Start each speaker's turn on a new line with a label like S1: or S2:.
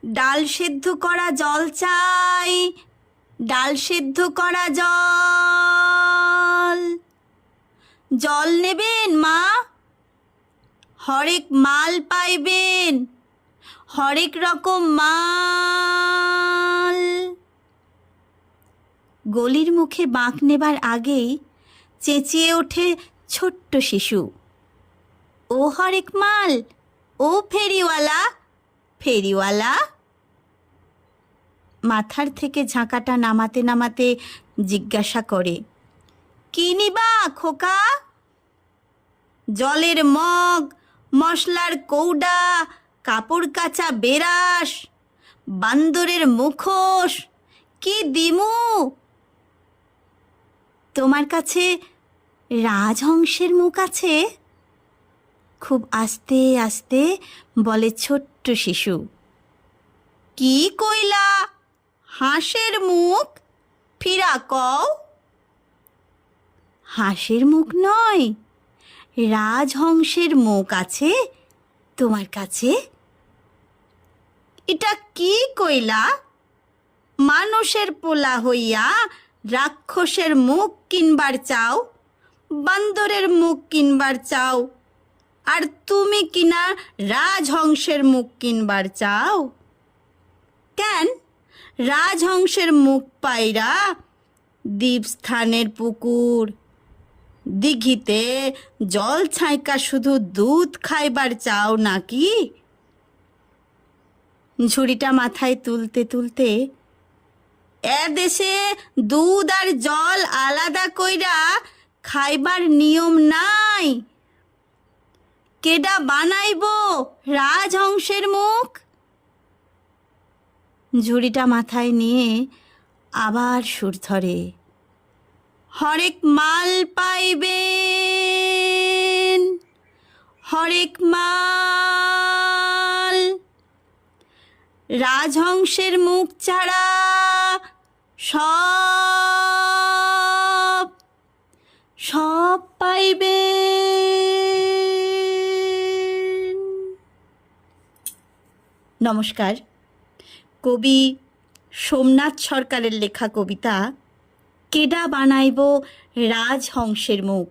S1: ডাল সেদ্ধ করা জল চাই, ডাল সেদ্ধ করা জল। জল নেবেন মা? হরেক মাল পাইবেন, হরেক রকম মাল। গলির মুখে বাঁক নেবার আগেই চেঁচিয়ে ওঠে ছোট্ট শিশু, ও হরেক মাল, ও ফেরিওয়ালা, ফেরিওয়ালা। মাথার থেকে ঝাঁকাটা নামাতে নামাতে জিজ্ঞাসা করে, কি নিবা খোকা? জলের মগ, মশলার কৌডা, কাপড় কাচা বেরাস, বান্দরের মুখোশ, কি দিমু? তোমার কাছে রাজহংসের মুখ আছে? খুব আস্তে আস্তে বলে ছোট্ট শিশু। কি কইলা? হাঁসের মুখ? ফিরা কও। হাঁসের মুখ নয়, রাজহংসের মুখ আছে তোমার কাছে। এটা কি কইলা? মানুষের পোলা হইয়া রাক্ষসের মুখ কিনবার চাও, বান্দরের মুখ কিনবার চাও, আর তুমি কিনা রাজহংসের মুখ কিনবার চাও? কেন? রাজহংসের মুখ পাইরা দ্বীপস্থানের পুকুর, দিঘিতে জল ছাইকা শুধু দুধ খাইবার চাও নাকি? ঝুড়িটা মাথায় তুলতে তুলতে, এদেশে দুধ আর জল আলাদা কইরা খাইবার নিয়ম নাই। কেডা বানাইব রাজহংসের মুখ? ঝুড়িটা মাথায় নিয়ে আবার সুর ধরে, হরেক মাল পাইবেন, হরেক মাল। রাজহংসের মুখ ছাড়া সব সব পাইবেন। নমস্কার। কবি সোমনাথ সরকারের লেখা কবিতা কেডা বানাইব রাজহংসের মুখ।